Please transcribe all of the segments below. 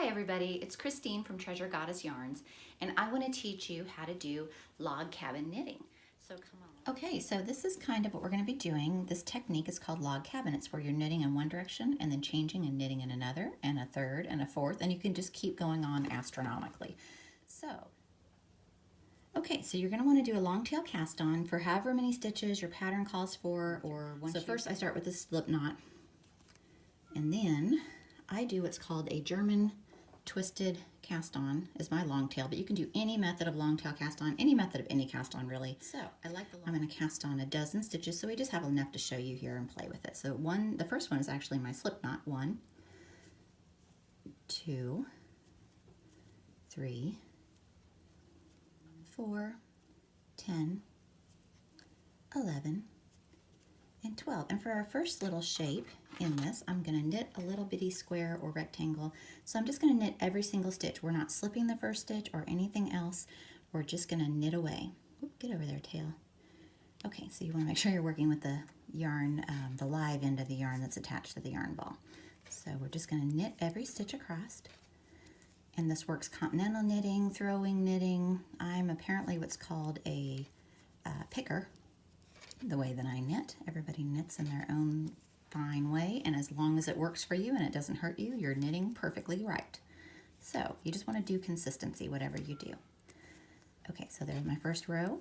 Hi everybody, it's Christine from Treasure Goddess Yarns, and I want to teach you how to do log cabin knitting. So come on. Okay, so this is kind of what we're going to be doing. This technique is called log cabin. It's where you're knitting in one direction and then changing and knitting in another and a third and a fourth, and you can just keep going on astronomically. Okay, so you're going to want to do a long tail cast on for however many stitches your pattern calls for, or one. So first I start with a slip knot, and then I do what's called a German twisted cast on is my long tail, but you can do any method of long tail cast on, any method of any cast on really. So I'm going to cast on a dozen stitches, so we just have enough to show you here and play with it. So the first one is actually my slip knot. 1, 2, 3, 4, 10, 11, and 12. And for our first little shape in this, I'm going to knit a little bitty square or rectangle. So I'm just going to knit every single stitch. We're not slipping the first stitch or anything else. We're just going to knit away. Oop, get over there, tail. Okay, so you want to make sure you're working with the yarn, the live end of the yarn that's attached to the yarn ball. So we're just going to knit every stitch across. And this works continental knitting, throwing knitting. I'm apparently what's called a picker, the way that I knit. Everybody knits in their own fine way, and as long as it works for you and it doesn't hurt you, you're knitting perfectly right. So you just want to do consistency, whatever you do. Okay, so there's my first row.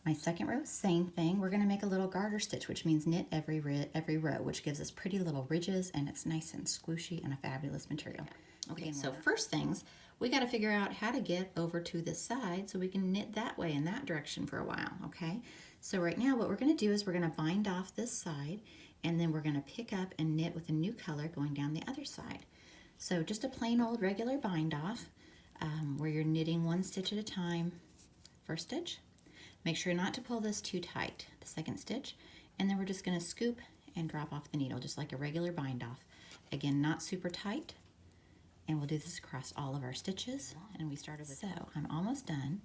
My second row, same thing. We're going to make a little garter stitch, which means knit every row, which gives us pretty little ridges, and it's nice and squishy and a fabulous material. Okay, so first things, we got to figure out how to get over to this side so we can knit that way in that direction for a while, okay? So right now what we're going to do is we're going to bind off this side, and then we're going to pick up and knit with a new color going down the other side. So just a plain old regular bind off where you're knitting one stitch at a time. First stitch. Make sure not to pull this too tight. The second stitch, and then we're just going to scoop and drop off the needle just like a regular bind off. Again, not super tight. And we'll do this across all of our stitches. And we started with, so I'm almost done.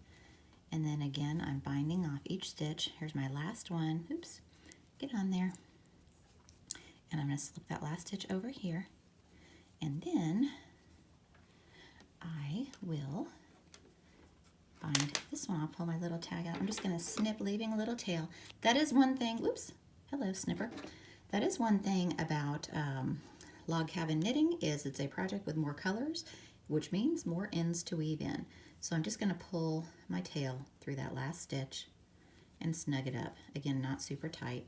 And then again, I'm binding off each stitch. Here's my last one. Oops, get on there. And I'm going to slip that last stitch over here. And then I will bind this one. I'll pull my little tag out. I'm just going to snip, leaving a little tail. That is one thing. Oops, hello, snipper. That is one thing about log cabin knitting is it's a project with more colors, which means more ends to weave in. So I'm just going to pull my tail through that last stitch and snug it up. Again, not super tight.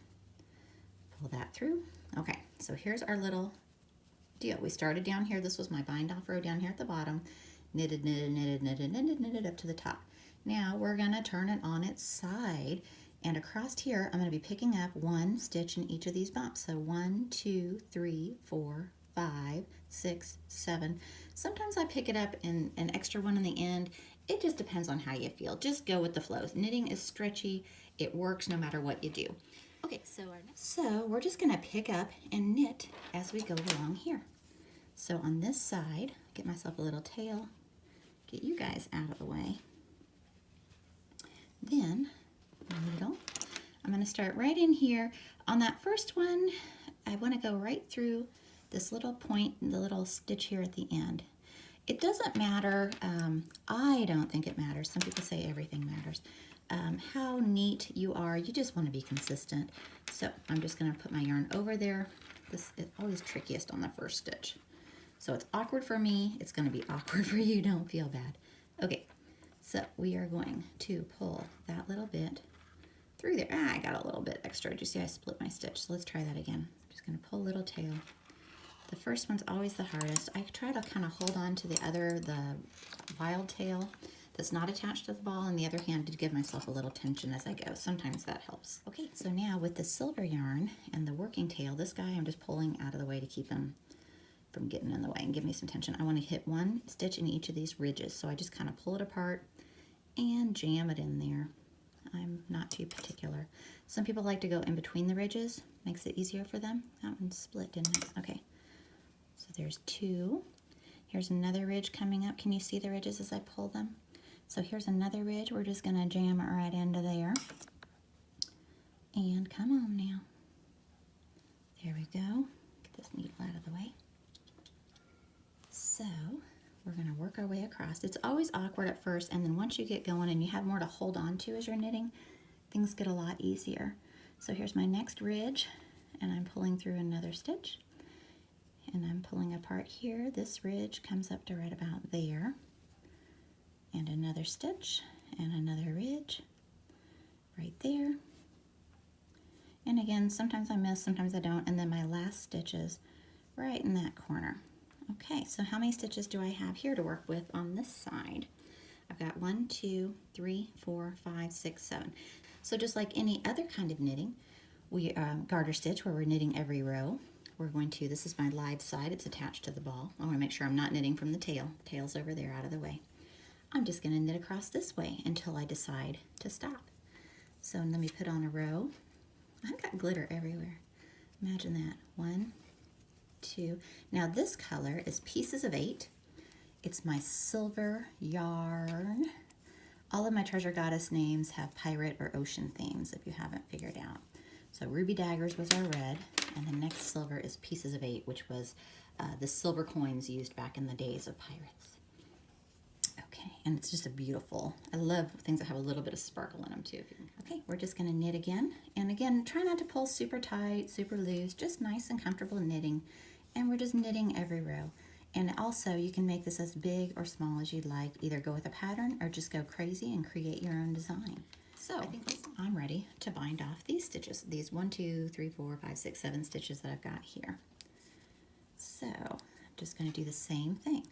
Pull that through. Okay, so here's our little deal. We started down here. This was my bind off row down here at the bottom. Knitted, knitted, knitted, knitted, knitted, knitted up to the top. Now we're going to turn it on its side, and across here I'm going to be picking up one stitch in each of these bumps. So 1, 2, 3, 4, 5, 6, 7. Sometimes I pick it up in an extra one in the end. It just depends on how you feel. Just go with the flow. Knitting is stretchy. It works no matter what you do. Okay, so we're just going to pick up and knit as we go along here. So on this side, get myself a little tail, get you guys out of the way. Then, needle, I'm going to start right in here. On that first one, I want to go right through this little point, the little stitch here at the end. It doesn't matter, I don't think it matters. Some people say everything matters. How neat you are, you just want to be consistent. So I'm just going to put my yarn over there. This is always trickiest on the first stitch. So it's awkward for me, it's going to be awkward for you, don't feel bad. Okay, so we are going to pull that little bit through there. I got a little bit extra. Did you see I split my stitch? So let's try that again. I'm just going to pull a little tail. The first one's always the hardest. I try to kind of hold on to the wild tail that's not attached to the ball, and the other hand to give myself a little tension as I go. Sometimes that helps. Okay, so now with the silver yarn and the working tail, this guy I'm just pulling out of the way to keep him from getting in the way and give me some tension. I want to hit one stitch in each of these ridges, so I just kind of pull it apart and jam it in there. I'm not too particular. Some people like to go in between the ridges, makes it easier for them. That one split, didn't it? Okay, so there's 2. Here's another ridge coming up. Can you see the ridges as I pull them? So here's another ridge. We're just going to jam it right into there. And come on now. There we go. Get this needle out of the way. So going to work our way across. It's always awkward at first, and then once you get going and you have more to hold on to as you're knitting, things get a lot easier. So here's my next ridge, and I'm pulling through another stitch, and I'm pulling apart here. This ridge comes up to right about there, and another stitch, and another ridge right there. And again, sometimes I miss, sometimes I don't, and then my last stitch is right in that corner. Okay, so how many stitches do I have here to work with on this side? I've got 1, 2, 3, 4, 5, 6, 7. So just like any other kind of knitting, we garter stitch where we're knitting every row. We're going to, this is my live side, it's attached to the ball. I want to make sure I'm not knitting from the tail. The tail's over there out of the way. I'm just going to knit across this way until I decide to stop. So let me put on a row. I've got glitter everywhere. Imagine that. 1, 2. Now this color is Pieces of 8. It's my silver yarn. All of my Treasure Goddess names have pirate or ocean themes, if you haven't figured out. So Ruby Daggers was our red, and the next silver is Pieces of 8, which was the silver coins used back in the days of pirates. Okay, and it's just a beautiful, I love things that have a little bit of sparkle in them too. Okay, we're just gonna knit again. And again, try not to pull super tight, super loose, just nice and comfortable knitting. And we're just knitting every row. And also you can make this as big or small as you'd like. Either go with a pattern or just go crazy and create your own design. So I think I'm ready to bind off these stitches. These 1, 2, 3, 4, 5, 6, 7 stitches that I've got here. So I'm just gonna do the same thing.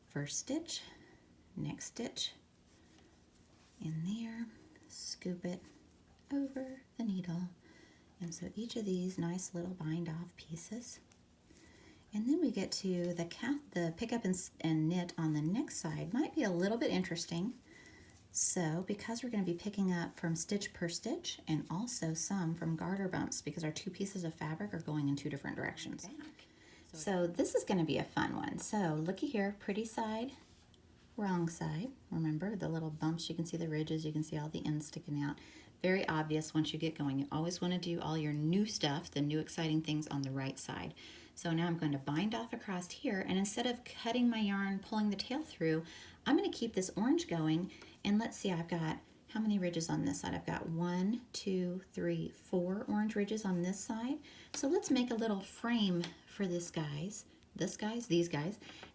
First stitch, next stitch in there, scoop it over the needle, and so each of these nice little bind off pieces, and then we get to the pick up and knit on the next side might be a little bit interesting. So because we're going to be picking up from stitch per stitch and also some from garter bumps because our 2 pieces of fabric are going in 2 different directions. So this is going to be a fun one. So looky here, pretty side, wrong side. Remember the little bumps, you can see the ridges, you can see all the ends sticking out. Very obvious once you get going. You always want to do all your new stuff, the new exciting things on the right side. So now I'm going to bind off across here, and instead of cutting my yarn, pulling the tail through, I'm going to keep this orange going, and let's see, I've got how many ridges on this side? I've got 1, 2, 3, 4 orange ridges on this side. So let's make a little frame for these guys,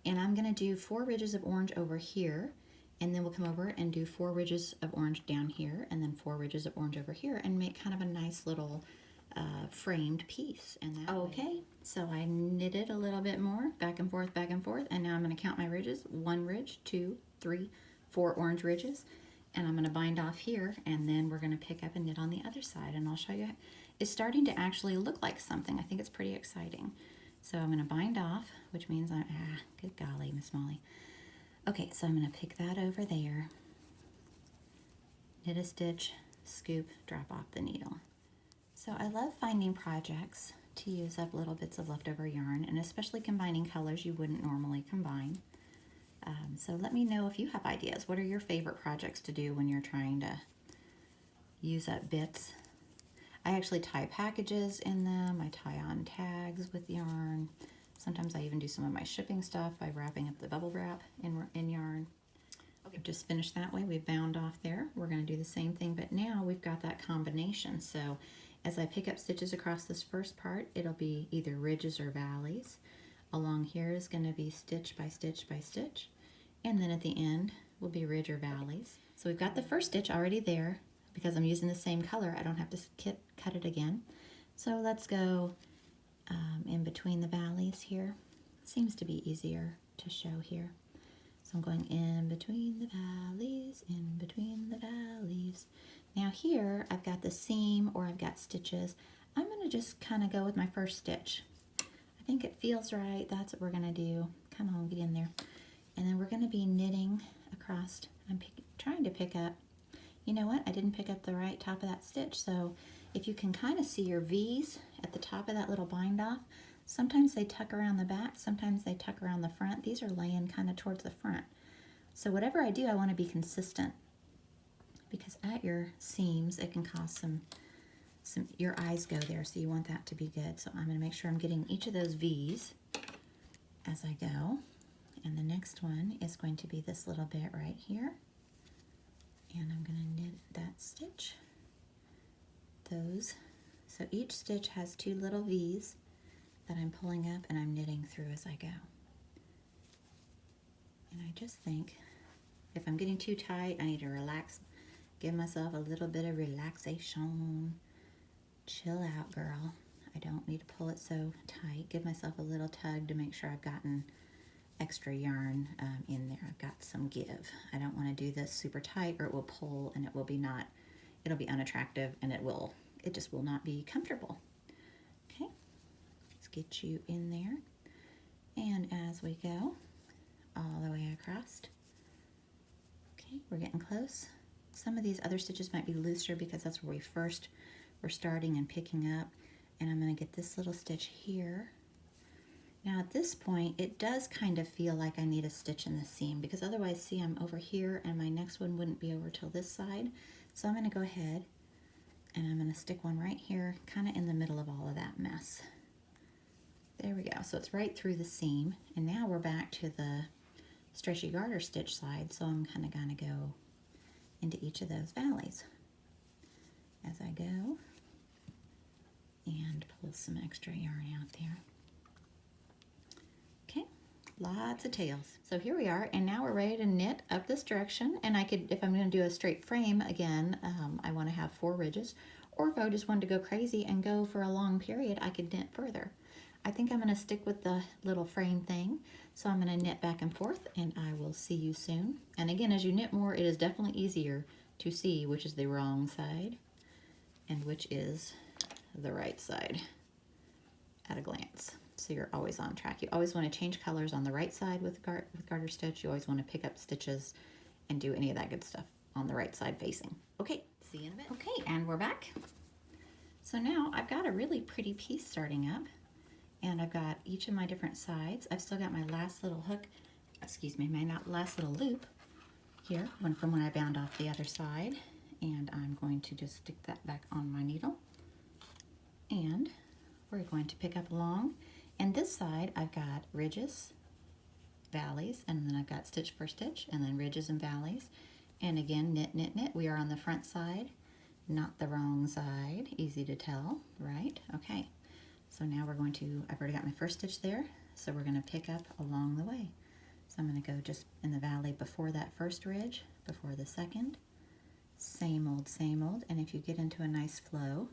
and I'm going to do 4 ridges of orange over here, and then we'll come over and do 4 ridges of orange down here, and then 4 ridges of orange over here, and make kind of a nice little framed piece. And that okay, so I knitted a little bit more, back and forth, and now I'm going to count my ridges. 1 ridge, 2, 3, 4 orange ridges, and I'm going to bind off here, and then we're going to pick up and knit on the other side, and I'll show you. It's starting to actually look like something. I think it's pretty exciting. So I'm going to bind off, which means good golly, Miss Molly. Okay, so I'm going to pick that over there, knit a stitch, scoop, drop off the needle. So I love finding projects to use up little bits of leftover yarn, and especially combining colors you wouldn't normally combine. So let me know if you have ideas. What are your favorite projects to do when you're trying to use up bits? I actually tie packages in them. I tie on tags with yarn. Sometimes I even do some of my shipping stuff by wrapping up the bubble wrap in yarn. Okay, just finished that way. We've bound off there. We're going to do the same thing, but now we've got that combination. So as I pick up stitches across this first part, it'll be either ridges or valleys. Along here is going to be stitch by stitch by stitch. And then at the end will be ridge or valleys. So we've got the first stitch already there. Because I'm using the same color, I don't have to cut it again. So let's go in between the valleys here. Seems to be easier to show here. So I'm going in between the valleys, in between the valleys. Now here I've got the seam or I've got stitches. I'm going to just kind of go with my first stitch. I think it feels right. That's what we're going to do. Come on, get in there. And then we're going to be knitting across. I'm trying to pick up. You know what? I didn't pick up the right top of that stitch. So if you can kind of see your V's at the top of that little bind off, sometimes they tuck around the back, sometimes they tuck around the front. These are laying kind of towards the front. So whatever I do, I want to be consistent, because at your seams, it can cause your eyes go there, so you want that to be good. So I'm going to make sure I'm getting each of those V's as I go. And the next one is going to be this little bit right here. And I'm going to knit that stitch. Those. So each stitch has 2 little V's that I'm pulling up and I'm knitting through as I go. And I just think if I'm getting too tight, I need to relax, give myself a little bit of relaxation. Chill out, girl. I don't need to pull it so tight. Give myself a little tug to make sure I've gotten extra yarn in there. I've got some give. I don't want to do this super tight or it will pull and it will be not, it'll be unattractive and it just will not be comfortable. Okay, let's get you in there. And as we go all the way across, okay, we're getting close. Some of these other stitches might be looser because that's where we're starting and picking up. And I'm going to get this little stitch here. Now at this point, it does kind of feel like I need a stitch in the seam because otherwise, see, I'm over here and my next one wouldn't be over till this side. So I'm going to go ahead and I'm going to stick one right here, kind of in the middle of all of that mess. There we go. So it's right through the seam. And now we're back to the stretchy garter stitch side. So I'm kind of going to go into each of those valleys as I go and pull some extra yarn out there. Okay, lots of tails. So here we are, and now we're ready to knit up this direction. And I could, if I'm going to do a straight frame again, I want to have 4 ridges. Or if I just wanted to go crazy and go for a long period, I could knit further. I think I'm going to stick with the little frame thing. So I'm going to knit back and forth, and I will see you soon. And again, as you knit more, it is definitely easier to see which is the wrong side and which is the right side at a glance. So you're always on track. You always want to change colors on the right side with garter stitch. You always want to pick up stitches and do any of that good stuff on the right side facing. Okay, see you in a bit. Okay, and we're back. So now I've got a really pretty piece starting up, and I've got each of my different sides. I've still got my last little hook, excuse me, my last little loop here from when I bound off the other side, and I'm going to just stick that back on my needle. And we're going to pick up along, and this side I've got ridges, valleys, and then I've got stitch for stitch, and then ridges and valleys, and again knit, knit, knit. We are on the front side, not the wrong side. Easy to tell, right? Okay, so now we're going to, I've already got my first stitch there, so we're going to pick up along the way. So I'm going to go just in the valley before that first ridge, before the second. Same old, and if you get into a nice flow,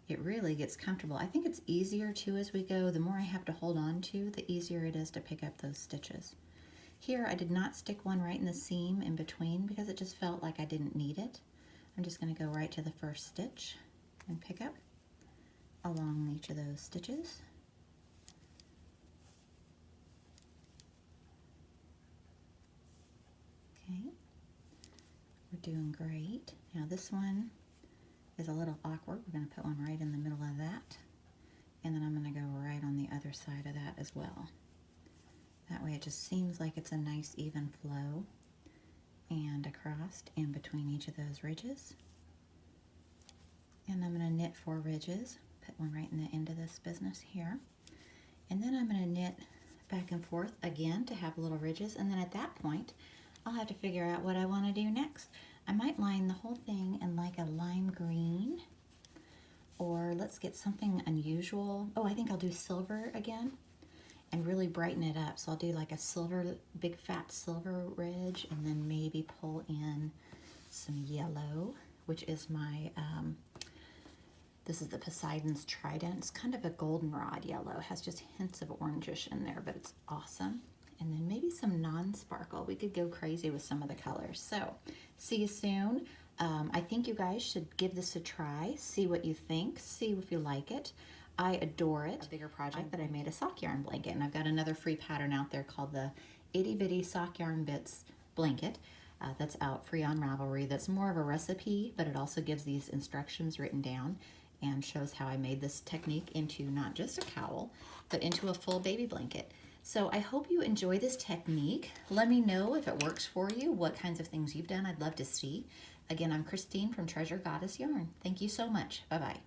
it really gets comfortable. I think it's easier too as we go. The more I have to hold on to, the easier it is to pick up those stitches. Here I did not stick one right in the seam in between because it just felt like I didn't need it. I'm just going to go right to the first stitch and pick up along each of those stitches. Okay, we're doing great. Now this one is a little awkward. We're going to put one right in the middle of that, and then I'm going to go right on the other side of that as well. That way it just seems like it's a nice even flow, and across in between each of those ridges. And I'm going to knit 4 ridges, put one right in the end of this business here, and then I'm going to knit back and forth again to have little ridges, and then at that point I'll have to figure out what I want to do next. I might line the whole thing in like a lime green, or let's get something unusual. Oh, I think I'll do silver again and really brighten it up. So I'll do like a silver, big fat silver ridge, and then maybe pull in some yellow, which is my, this is the Poseidon's Trident. It's kind of a goldenrod yellow. It has just hints of orangish in there, but it's awesome. And then maybe some non-sparkle. We could go crazy with some of the colors. So, see you soon. I think you guys should give this a try. See what you think. See if you like it. I adore it. A bigger project that I made a sock yarn blanket, and I've got another free pattern out there called the Itty Bitty Sock Yarn Bits Blanket. That's out free on Ravelry. That's more of a recipe, but it also gives these instructions written down and shows how I made this technique into not just a cowl, but into a full baby blanket. So I hope you enjoy this technique. Let me know if it works for you, what kinds of things you've done. I'd love to see. Again, I'm Christine from Treasure Goddess Yarn. Thank you so much. Bye-bye.